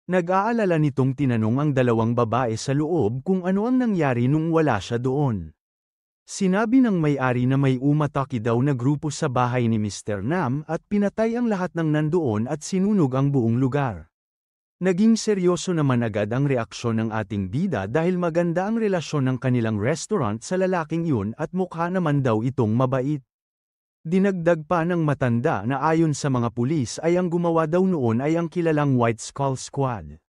Nag-aalala nitong tinanong ang dalawang babae sa loob kung ano ang nangyari nung wala siya doon. Sinabi ng may-ari na may umatake daw na grupo sa bahay ni Mr. Nam at pinatay ang lahat ng nandoon at sinunog ang buong lugar. Naging seryoso naman agad ang reaksyon ng ating bida dahil maganda ang relasyon ng kanilang restaurant sa lalaking yun at mukha naman daw itong mabait. Dinagdag pa ng matanda na ayon sa mga pulis ay ang gumawa daw noon ay ang kilalang White Skull Squad.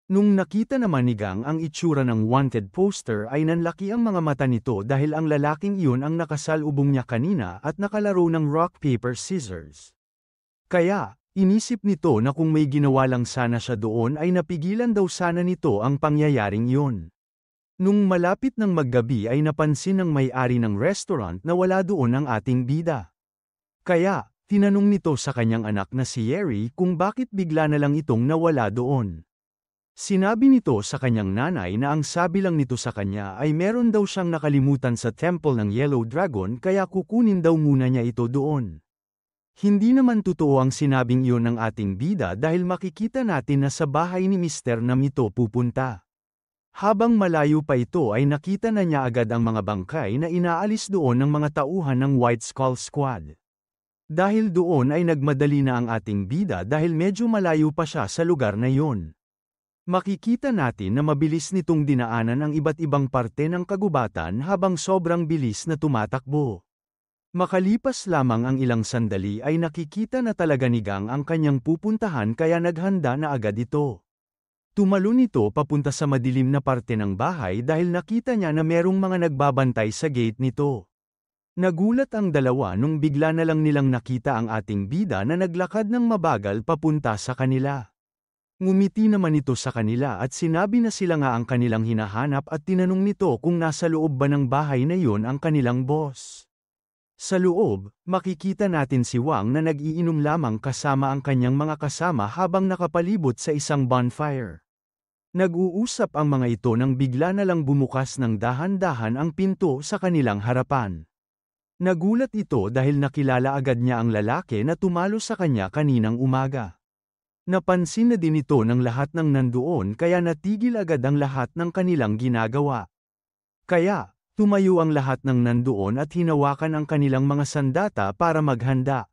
Nung nakita naman ni Gang ang itsura ng wanted poster ay nanlaki ang mga mata nito dahil ang lalaking iyon ang nakasalubong niya kanina at nakalaro ng rock paper scissors. Kaya, inisip nito na kung may ginawa lang sana siya doon ay napigilan daw sana nito ang pangyayaring iyon. Nung malapit ng maggabi ay napansin ng may-ari ng restaurant na wala doon ang ating bida. Kaya, tinanong nito sa kanyang anak na si Yeri kung bakit bigla na lang itong nawala doon. Sinabi nito sa kanyang nanay na ang sabi lang nito sa kanya ay meron daw siyang nakalimutan sa temple ng Yellow Dragon kaya kukunin daw muna niya ito doon. Hindi naman totoo ang sinabing iyon ng ating bida dahil makikita natin na sa bahay ni Mr. Nam ito pupunta. Habang malayo pa ito ay nakita na niya agad ang mga bangkay na inaalis doon ng mga tauhan ng White Skull Squad. Dahil doon ay nagmadali na ang ating bida dahil medyo malayo pa siya sa lugar na iyon. Makikita natin na mabilis nitong dinaanan ang iba't ibang parte ng kagubatan habang sobrang bilis na tumatakbo. Makalipas lamang ang ilang sandali ay nakikita na talaga ni Gang ang kanyang pupuntahan kaya naghanda na agad ito. Tumalon ito papunta sa madilim na parte ng bahay dahil nakita niya na merong mga nagbabantay sa gate nito. Nagulat ang dalawa nung bigla na lang nilang nakita ang ating bida na naglakad ng mabagal papunta sa kanila. Ngumiti naman ito sa kanila at sinabi na sila nga ang kanilang hinahanap at tinanong nito kung nasa loob ba ng bahay na yon ang kanilang boss. Sa loob, makikita natin si Wang na nag-iinom lamang kasama ang kanyang mga kasama habang nakapalibot sa isang bonfire. Nag-uusap ang mga ito nang bigla na lang bumukas ng dahan-dahan ang pinto sa kanilang harapan. Nagulat ito dahil nakilala agad niya ang lalaki na tumalo sa kanya kaninang umaga. Napansin na din ito ng lahat ng nandoon kaya natigil agad ang lahat ng kanilang ginagawa. Kaya, tumayo ang lahat ng nandoon at hinawakan ang kanilang mga sandata para maghanda.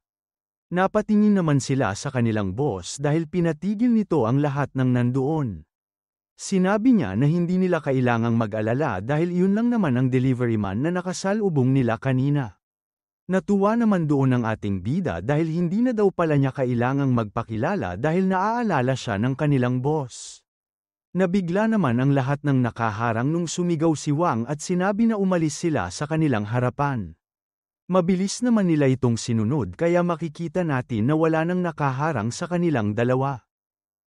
Napatingin naman sila sa kanilang boss dahil pinatigil nito ang lahat ng nandoon. Sinabi niya na hindi nila kailangang mag-alala dahil iyon lang naman ang delivery man na nakasalubong nila kanina. Natuwa naman doon ang ating bida dahil hindi na daw pala niya kailangang magpakilala dahil naaalala siya ng kanilang boss. Nabigla naman ang lahat ng nakaharang nung sumigaw si Wang at sinabi na umalis sila sa kanilang harapan. Mabilis naman nila itong sinunod kaya makikita natin na wala nang nakaharang sa kanilang dalawa.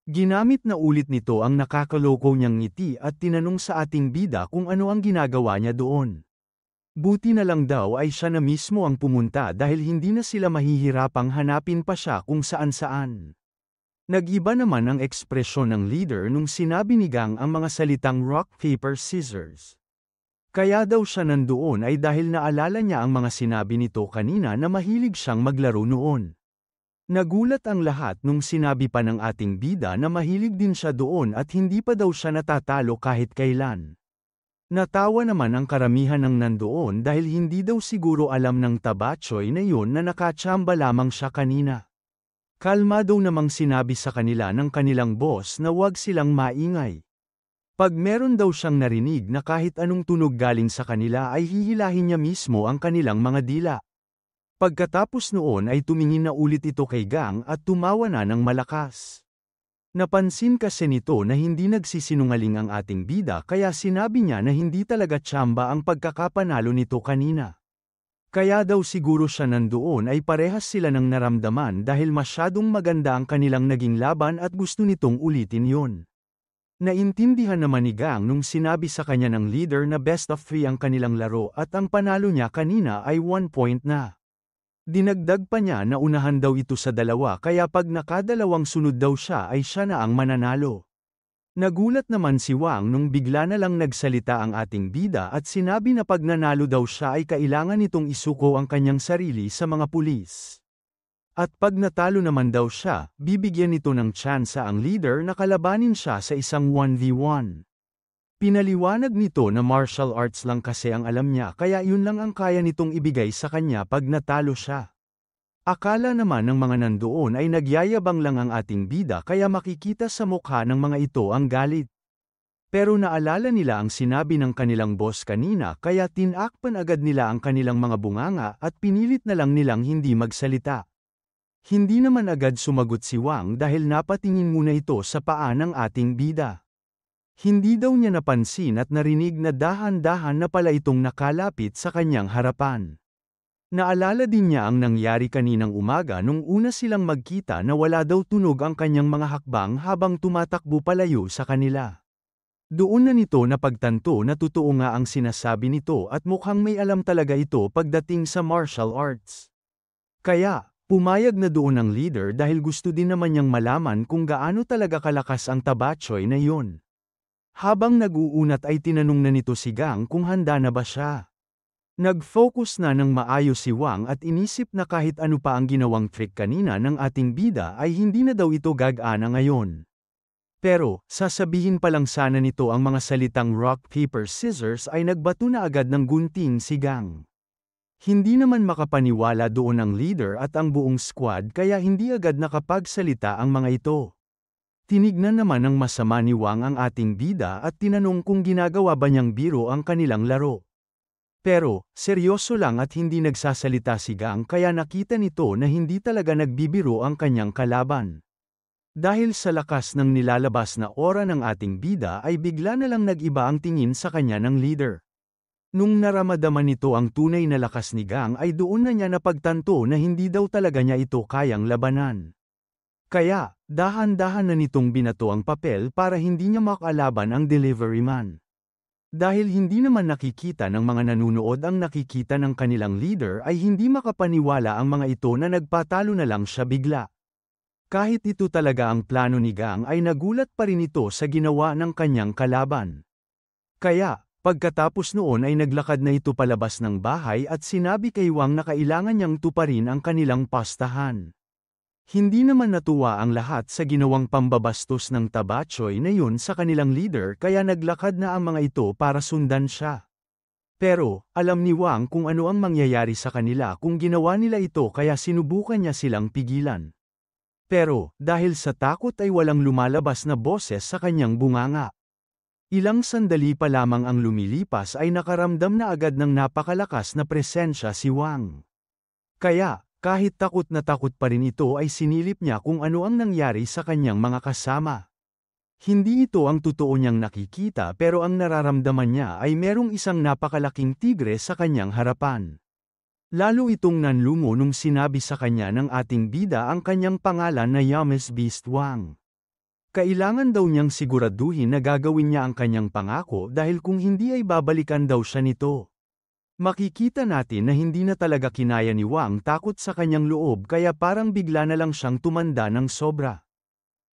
Ginamit na ulit nito ang nakakaloko niyang ngiti at tinanong sa ating bida kung ano ang ginagawa niya doon. Buti na lang daw ay siya na mismo ang pumunta dahil hindi na sila mahihirapang hanapin pa siya kung saan-saan. Nag-iba naman ang ekspresyon ng leader nung sinabi ni Gang ang mga salitang rock, paper, scissors. Kaya daw siya nandoon ay dahil naalala niya ang mga sinabi nito kanina na mahilig siyang maglaro noon. Nagulat ang lahat nung sinabi pa ng ating bida na mahilig din siya doon at hindi pa daw siya natatalo kahit kailan. Natawa naman ang karamihan ng nandoon dahil hindi daw siguro alam ng tabachoy na yun na nakatsamba lamang siya kanina. Kalmado namang sinabi sa kanila ng kanilang boss na huwag silang maingay. Pag meron daw siyang narinig na kahit anong tunog galing sa kanila ay hihilahin niya mismo ang kanilang mga dila. Pagkatapos noon ay tumingin na ulit ito kay Gang at tumawa na ng malakas. Napansin kasi nito na hindi nagsisinungaling ang ating bida kaya sinabi niya na hindi talaga tsamba ang pagkakapanalo nito kanina. Kaya daw siguro siya nandoon ay parehas sila ng naramdaman dahil masyadong maganda ang kanilang naging laban at gusto nitong ulitin yon. Naintindihan naman ni Gang nung sinabi sa kanya ng leader na best of 3 ang kanilang laro at ang panalo niya kanina ay 1 point na. Dinagdag pa niya na unahan daw ito sa dalawa kaya pag nakadalawang sunod daw siya ay siya na ang mananalo. Nagulat naman si Wang nung bigla na lang nagsalita ang ating bida at sinabi na pag nanalo daw siya ay kailangan nitong isuko ang kanyang sarili sa mga pulis. At pag natalo naman daw siya, bibigyan nito ng tsansa ang leader na kalabanin siya sa isang 1v1. Pinaliwanag nito na martial arts lang kasi ang alam niya kaya yun lang ang kaya nitong ibigay sa kanya pag natalo siya. Akala naman ng mga nandoon ay nagyayabang lang ang ating bida kaya makikita sa mukha ng mga ito ang galit. Pero naalala nila ang sinabi ng kanilang boss kanina kaya tinakpan agad nila ang kanilang mga bunganga at pinilit na lang nilang hindi magsalita. Hindi naman agad sumagot si Wang dahil napatingin muna ito sa paa ng ating bida. Hindi daw niya napansin at narinig na dahan-dahan na pala itong nakalapit sa kanyang harapan. Naalala din niya ang nangyari kaninang umaga nung una silang magkita na wala daw tunog ang kanyang mga hakbang habang tumatakbo palayo sa kanila. Doon na nito napagtanto na totoo nga ang sinasabi nito at mukhang may alam talaga ito pagdating sa martial arts. Kaya, pumayag na doon ang leader dahil gusto din naman niyang malaman kung gaano talaga kalakas ang tabachoy na yun. Habang nag-uunat ay tinanong na nito si Gang kung handa na ba siya. Nag-focus na ng maayos si Wang at inisip na kahit ano pa ang ginawang trick kanina ng ating bida ay hindi na daw ito gagana ngayon. Pero, sasabihin pa lang sana nito ang mga salitang rock paper scissors ay nagbato na agad ng gunting si Gang. Hindi naman makapaniwala doon ang leader at ang buong squad kaya hindi agad nakapagsalita ang mga ito. Tinignan naman ng masama ni Wang ang ating bida at tinanong kung ginagawa ba niyang biro ang kanilang laro. Pero, seryoso lang at hindi nagsasalita si Gang kaya nakita nito na hindi talaga nagbibiro ang kanyang kalaban. Dahil sa lakas ng nilalabas na aura ng ating bida ay bigla na lang nag-iba ang tingin sa kanya ng leader. Nung naramdaman nito ang tunay na lakas ni Gang ay doon na niya napagtanto na hindi daw talaga niya ito kayang labanan. Kaya, dahan-dahan na nitong binato ang papel para hindi niya makalaban ang delivery man. Dahil hindi naman nakikita ng mga nanunood ang nakikita ng kanilang leader ay hindi makapaniwala ang mga ito na nagpatalo na lang siya bigla. Kahit ito talaga ang plano ni Gang ay nagulat pa rin ito sa ginawa ng kanyang kalaban. Kaya, pagkatapos noon ay naglakad na ito palabas ng bahay at sinabi kay Wang na kailangan niyang tuparin ang kanilang pastahan. Hindi naman natuwa ang lahat sa ginawang pambabastos ng tabachoy na yun sa kanilang leader kaya naglakad na ang mga ito para sundan siya. Pero, alam ni Wang kung ano ang mangyayari sa kanila kung ginawa nila ito kaya sinubukan niya silang pigilan. Pero, dahil sa takot ay walang lumalabas na boses sa kanyang bunganga. Ilang sandali pa lamang ang lumilipas ay nakaramdam na agad ng napakalakas na presensya si Wang. Kaya, kahit takot na takot pa rin ito ay sinilip niya kung ano ang nangyari sa kanyang mga kasama. Hindi ito ang totoo niyang nakikita pero ang nararamdaman niya ay merong isang napakalaking tigre sa kanyang harapan. Lalo itong nanlumo nung sinabi sa kanya ng ating bida ang kanyang pangalan na Yames Beast Wang. Kailangan daw niyang siguraduhin na gagawin niya ang kanyang pangako dahil kung hindi ay babalikan daw siya nito. Makikita natin na hindi na talaga kinaya ni Wang takot sa kanyang loob kaya parang bigla na lang siyang tumanda ng sobra.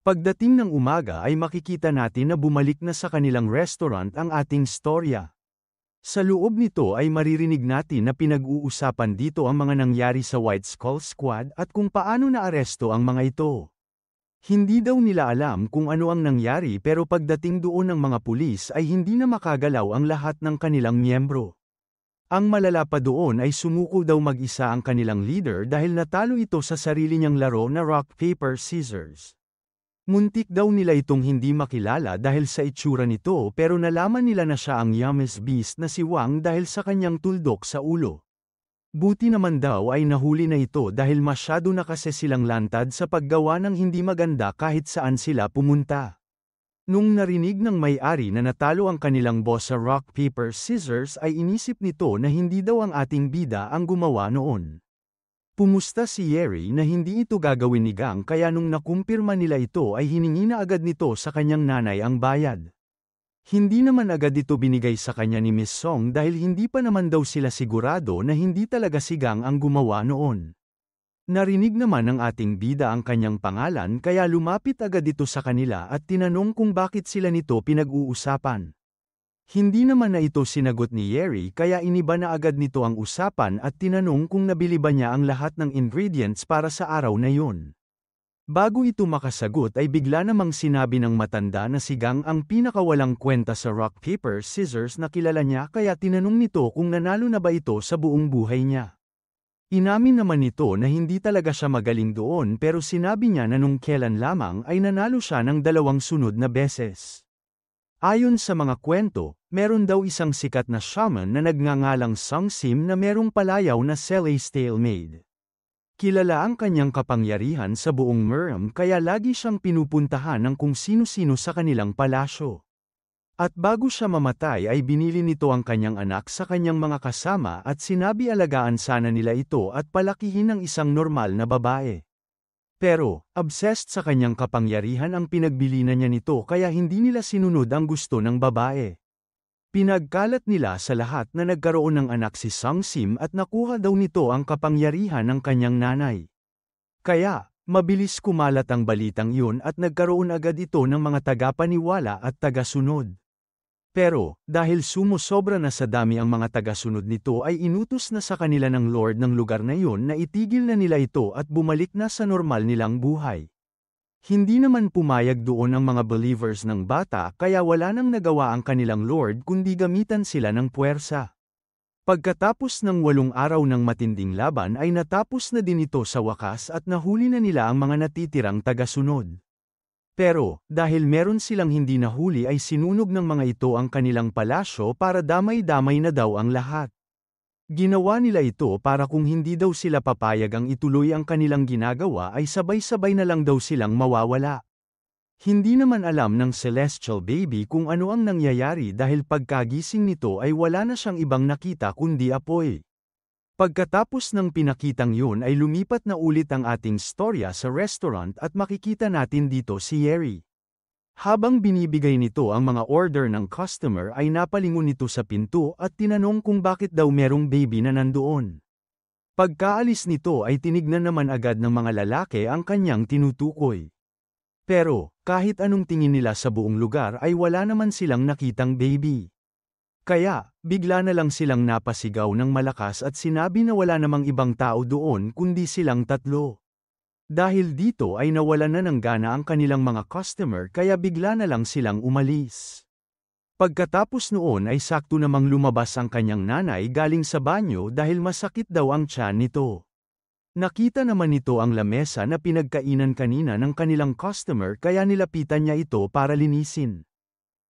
Pagdating ng umaga ay makikita natin na bumalik na sa kanilang restaurant ang ating storya. Sa loob nito ay maririnig natin na pinag-uusapan dito ang mga nangyari sa White Skull Squad at kung paano naaresto ang mga ito. Hindi daw nila alam kung ano ang nangyari pero pagdating doon ng mga pulis ay hindi na makagalaw ang lahat ng kanilang miyembro. Ang malala pa doon ay sumuko daw mag-isa ang kanilang leader dahil natalo ito sa sarili niyang laro na rock paper scissors. Muntik daw nila itong hindi makilala dahil sa itsura nito pero nalaman nila na siya ang Yames Beast na si Wang dahil sa kanyang tuldok sa ulo. Buti naman daw ay nahuli na ito dahil masyado na kasi silang lantad sa paggawa ng hindi maganda kahit saan sila pumunta. Nung narinig ng may-ari na natalo ang kanilang boss sa rock paper scissors ay inisip nito na hindi daw ang ating bida ang gumawa noon. Pumusta si Yeri na hindi ito gagawin ni Gang kaya nung nakumpirma nila ito ay hiningi na agad nito sa kanyang nanay ang bayad. Hindi naman agad ito binigay sa kanya ni Miss Song dahil hindi pa naman daw sila sigurado na hindi talaga si Gang ang gumawa noon. Narinig naman ng ating bida ang kanyang pangalan kaya lumapit agad ito sa kanila at tinanong kung bakit sila nito pinag-uusapan. Hindi naman na ito sinagot ni Yeri kaya iniba na agad nito ang usapan at tinanong kung nabili ba niya ang lahat ng ingredients para sa araw na yun. Bago ito makasagot ay bigla namang sinabi ng matanda na si Gang ang pinakawalang kwenta sa rock paper scissors na kilala niya kaya tinanong nito kung nanalo na ba ito sa buong buhay niya. Inamin naman nito na hindi talaga siya magaling doon pero sinabi niya na nung kailan lamang ay nanalo siya ng 2 sunod na beses. Ayon sa mga kwento, meron daw isang sikat na shaman na nagngangalang Sung Sim na merong palayaw na Celestial Maid. Kilala ang kanyang kapangyarihan sa buong Muram kaya lagi siyang pinupuntahan ng kung sino-sino sa kanilang palasyo. At bago siya mamatay ay binili nito ang kanyang anak sa kanyang mga kasama at sinabi alagaan sana nila ito at palakihin ng isang normal na babae. Pero, obsessed sa kanyang kapangyarihan ang pinagbilinan niya nito kaya hindi nila sinunod ang gusto ng babae. Pinagkalat nila sa lahat na nagkaroon ng anak si Sung Sim at nakuha daw nito ang kapangyarihan ng kanyang nanay. Kaya, mabilis kumalat ang balitang iyon at nagkaroon agad ito ng mga tagapaniwala at tagasunod. Pero, dahil sumusobra na sa dami ang mga tagasunod nito ay inutos na sa kanila ng Lord ng lugar na iyon na itigil na nila ito at bumalik na sa normal nilang buhay. Hindi naman pumayag doon ang mga believers ng bata kaya wala nang nagawa ang kanilang Lord kundi gamitan sila ng puwersa. Pagkatapos ng 8 araw ng matinding laban ay natapos na din ito sa wakas at nahuli na nila ang mga natitirang tagasunod. Pero, dahil meron silang hindi nahuli ay sinunog ng mga ito ang kanilang palasyo para damay-damay na daw ang lahat. Ginawa nila ito para kung hindi daw sila papayag ang ituloy ang kanilang ginagawa ay sabay-sabay na lang daw silang mawawala. Hindi naman alam ng Celestial Baby kung ano ang nangyayari dahil pagkagising nito ay wala na siyang ibang nakita kundi apoy. Pagkatapos ng pinakitang yun ay lumipat na ulit ang ating storya sa restaurant at makikita natin dito si Yeri. Habang binibigay nito ang mga order ng customer ay napalingon nito sa pinto at tinanong kung bakit daw merong baby na nandoon. Pagkaalis nito ay tinignan naman agad ng mga lalaki ang kanyang tinutukoy. Pero, kahit anong tingin nila sa buong lugar ay wala naman silang nakitang baby. Kaya, bigla na lang silang napasigaw ng malakas at sinabi na wala namang ibang tao doon kundi silang 3. Dahil dito ay nawalan na ng gana ang kanilang mga customer kaya bigla na lang silang umalis. Pagkatapos noon ay sakto namang lumabas ang kanyang nanay galing sa banyo dahil masakit daw ang tiyan nito. Nakita naman nito ang lamesa na pinagkainan kanina ng kanilang customer kaya nilapitan niya ito para linisin.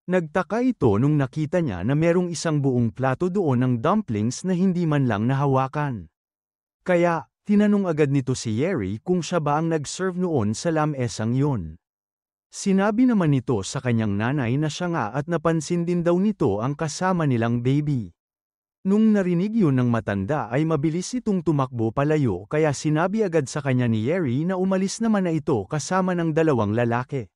Nagtaka ito nung nakita niya na merong isang buong plato doon ng dumplings na hindi man lang nahawakan. Kaya, tinanong agad nito si Yeri kung siya ba ang nag-serve noon sa lamesang yun. Sinabi naman nito sa kanyang nanay na siya nga at napansin din daw nito ang kasama nilang baby. Nung narinig yun ng matanda ay mabilis itong tumakbo palayo kaya sinabi agad sa kanya ni Yeri na umalis naman na ito kasama ng 2 lalaki.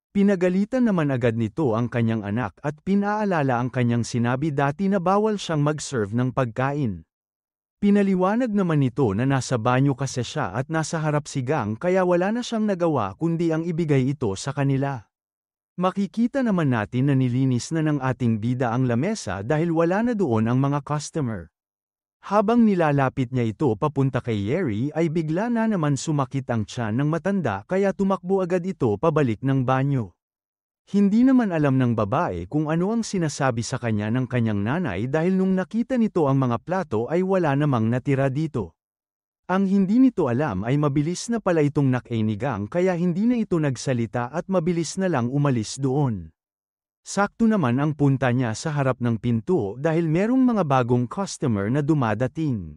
Pinagalitan naman agad nito ang kanyang anak at pinaalala ang kanyang sinabi dati na bawal siyang mag-serve ng pagkain. Pinaliwanag naman nito na nasa banyo kasi siya at nasa harap si Gang kaya wala na siyang nagawa kundi ang ibigay ito sa kanila. Makikita naman natin na nilinis na ng ating bida ang lamesa dahil wala na doon ang mga customer. Habang nilalapit niya ito papunta kay Yeri ay bigla na naman sumakit ang tiyan ng matanda kaya tumakbo agad ito pabalik ng banyo. Hindi naman alam ng babae kung ano ang sinasabi sa kanya ng kanyang nanay dahil nung nakita nito ang mga plato ay wala namang natira dito. Ang hindi nito alam ay mabilis na pala itong nakinigang kaya hindi na ito nagsalita at mabilis na lang umalis doon. Sakto naman ang punta niya sa harap ng pinto dahil merong mga bagong customer na dumadating.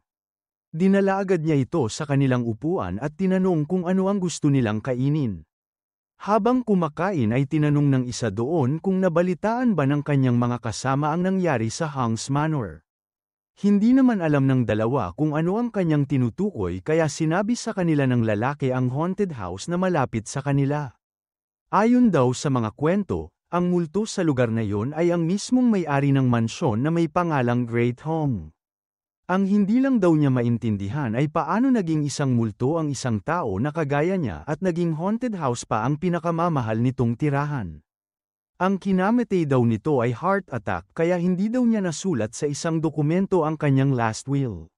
Dinala agad niya ito sa kanilang upuan at tinanong kung ano ang gusto nilang kainin. Habang kumakain ay tinanong ng isa doon kung nabalitaan ba ng kanyang mga kasama ang nangyari sa Hang's Manor. Hindi naman alam ng dalawa kung ano ang kanyang tinutukoy kaya sinabi sa kanila ng lalaki ang haunted house na malapit sa kanila. Ayon daw sa mga kwento, ang multo sa lugar na yon ay ang mismong may-ari ng mansyon na may pangalang Great Hong. Ang hindi lang daw niya maintindihan ay paano naging isang multo ang isang tao na kagaya niya at naging haunted house pa ang pinakamamahal nitong tirahan. Ang kinamatay daw nito ay heart attack kaya hindi daw niya nasulat sa isang dokumento ang kanyang last will.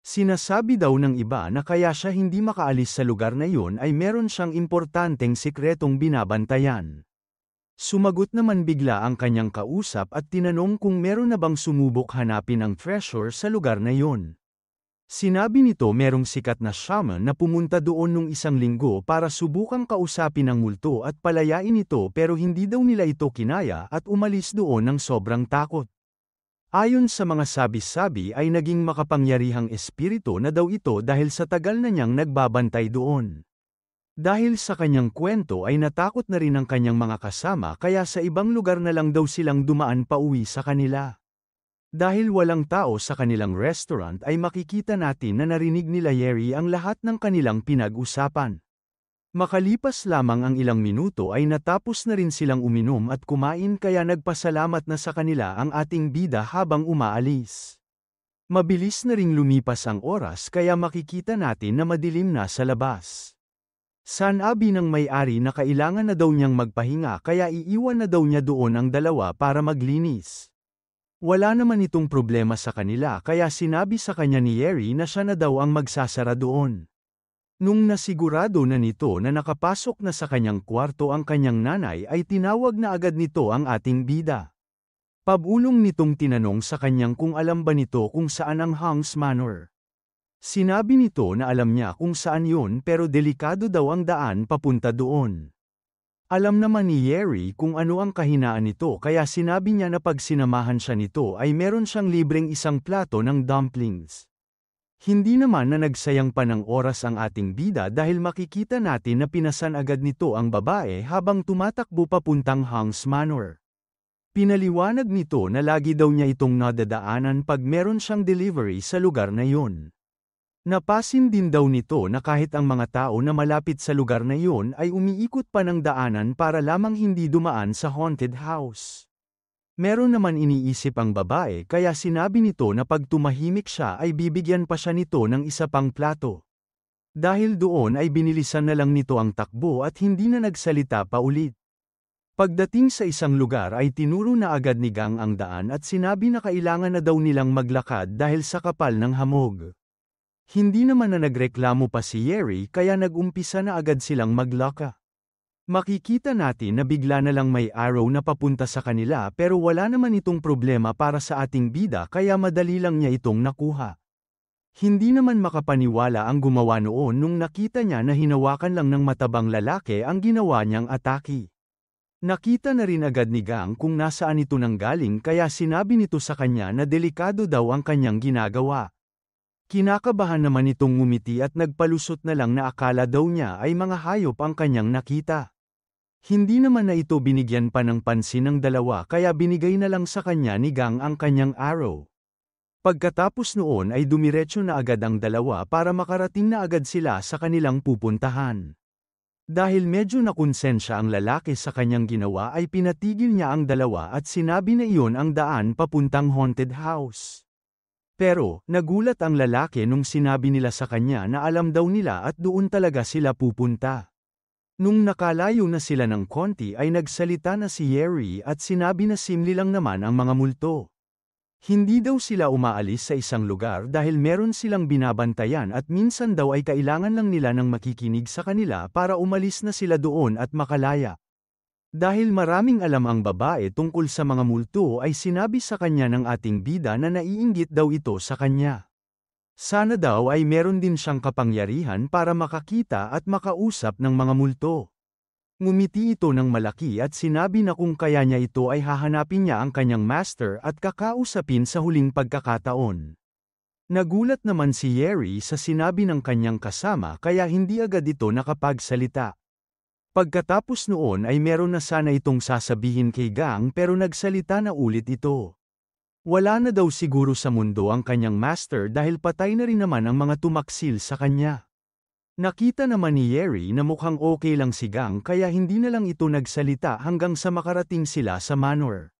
Sinasabi daw ng iba na kaya siya hindi makaalis sa lugar na yun ay meron siyang importanteng sikretong binabantayan. Sumagot naman bigla ang kanyang kausap at tinanong kung meron na bang sumubok hanapin ang treasure sa lugar na yun. Sinabi nito merong sikat na shaman na pumunta doon nung isang linggo para subukang kausapin ang multo at palayain ito pero hindi daw nila ito kinaya at umalis doon ng sobrang takot. Ayon sa mga sabi-sabi ay naging makapangyarihang espiritu na daw ito dahil sa tagal na niyang nagbabantay doon. Dahil sa kanyang kwento ay natakot na rin ang kanyang mga kasama kaya sa ibang lugar na lang daw silang dumaan pauwi sa kanila. Dahil walang tao sa kanilang restaurant ay makikita natin na narinig nila Yeri ang lahat ng kanilang pinag-usapan. Makalipas lamang ang ilang minuto ay natapos na rin silang uminom at kumain kaya nagpasalamat na sa kanila ang ating bida habang umaalis. Mabilis na ring lumipas ang oras kaya makikita natin na madilim na sa labas. Sanabi ng may-ari na kailangan na daw niyang magpahinga kaya iiwan na daw niya doon ang dalawa para maglinis. Wala naman itong problema sa kanila kaya sinabi sa kanya ni Yeri na siya na daw ang magsasara doon. Nung nasigurado na nito na nakapasok na sa kanyang kwarto ang kanyang nanay ay tinawag na agad nito ang ating bida. Pabulong nitong tinanong sa kanyang kung alam ba nito kung saan ang Hang's Manor. Sinabi nito na alam niya kung saan yun pero delikado daw ang daan papunta doon. Alam naman ni Yeri kung ano ang kahinaan nito kaya sinabi niya na pag sinamahan siya nito ay meron siyang libreng isang plato ng dumplings. Hindi naman na nagsayang pa ng oras ang ating bida dahil makikita natin na pinasan agad nito ang babae habang tumatakbo papuntang Hang's Manor. Pinaliwanag nito na lagi daw niya itong nadadaanan pag meron siyang delivery sa lugar na yun. Napasin din daw nito na kahit ang mga tao na malapit sa lugar na yun ay umiikot pa ng daanan para lamang hindi dumaan sa haunted house. Meron naman iniisip ang babae kaya sinabi nito na pag tumahimik siya ay bibigyan pa siya nito ng isa pang plato. Dahil doon ay binilisan na lang nito ang takbo at hindi na nagsalita pa ulit. Pagdating sa isang lugar ay tinuro na agad ni Gang ang daan at sinabi na kailangan na daw nilang maglakad dahil sa kapal ng hamog. Hindi naman na nagreklamo pa si Yeri kaya nagumpisa na agad silang maglaka. Makikita natin na bigla na lang may arrow na papunta sa kanila pero wala naman itong problema para sa ating bida kaya madali lang niya itong nakuha. Hindi naman makapaniwala ang gumawa noon nung nakita niya na hinawakan lang ng matabang lalaki ang ginawa niyang atake. Nakita na rin agad ni Gang kung nasaan ito nanggaling kaya sinabi nito sa kanya na delikado daw ang kanyang ginagawa. Kinakabahan naman itong ngumiti at nagpalusot na lang na akala daw niya ay mga hayop ang kanyang nakita. Hindi naman na ito binigyan pa ng pansin ng dalawa kaya binigay na lang sa kanya ni Gang ang kanyang arrow. Pagkatapos noon ay dumiretso na agad ang dalawa para makarating na agad sila sa kanilang pupuntahan. Dahil medyo nakonsensya ang lalaki sa kanyang ginawa ay pinatigil niya ang dalawa at sinabi na iyon ang daan papuntang haunted house. Pero, nagulat ang lalaki nung sinabi nila sa kanya na alam daw nila at doon talaga sila pupunta. Nung nakalayo na sila ng konti ay nagsalita na si Yeri at sinabi na simli lang naman ang mga multo. Hindi daw sila umaalis sa isang lugar dahil meron silang binabantayan at minsan daw ay kailangan lang nila ng makikinig sa kanila para umalis na sila doon at makalaya. Dahil maraming alam ang babae tungkol sa mga multo ay sinabi sa kanya ng ating bida na naiinggit daw ito sa kanya. Sana daw ay meron din siyang kapangyarihan para makakita at makausap ng mga multo. Ngumiti ito ng malaki at sinabi na kung kaya niya ito ay hahanapin niya ang kanyang master at kakausapin sa huling pagkakataon. Nagulat naman si Yeri sa sinabi ng kanyang kasama kaya hindi agad ito nakapagsalita. Pagkatapos noon ay meron na sana itong sasabihin kay Gang pero nagsalita na ulit ito. Wala na daw siguro sa mundo ang kanyang master dahil patay na rin naman ang mga tumaksil sa kanya. Nakita naman ni Yeri na mukhang okay lang si Gang kaya hindi na lang ito nagsalita hanggang sa makarating sila sa manor.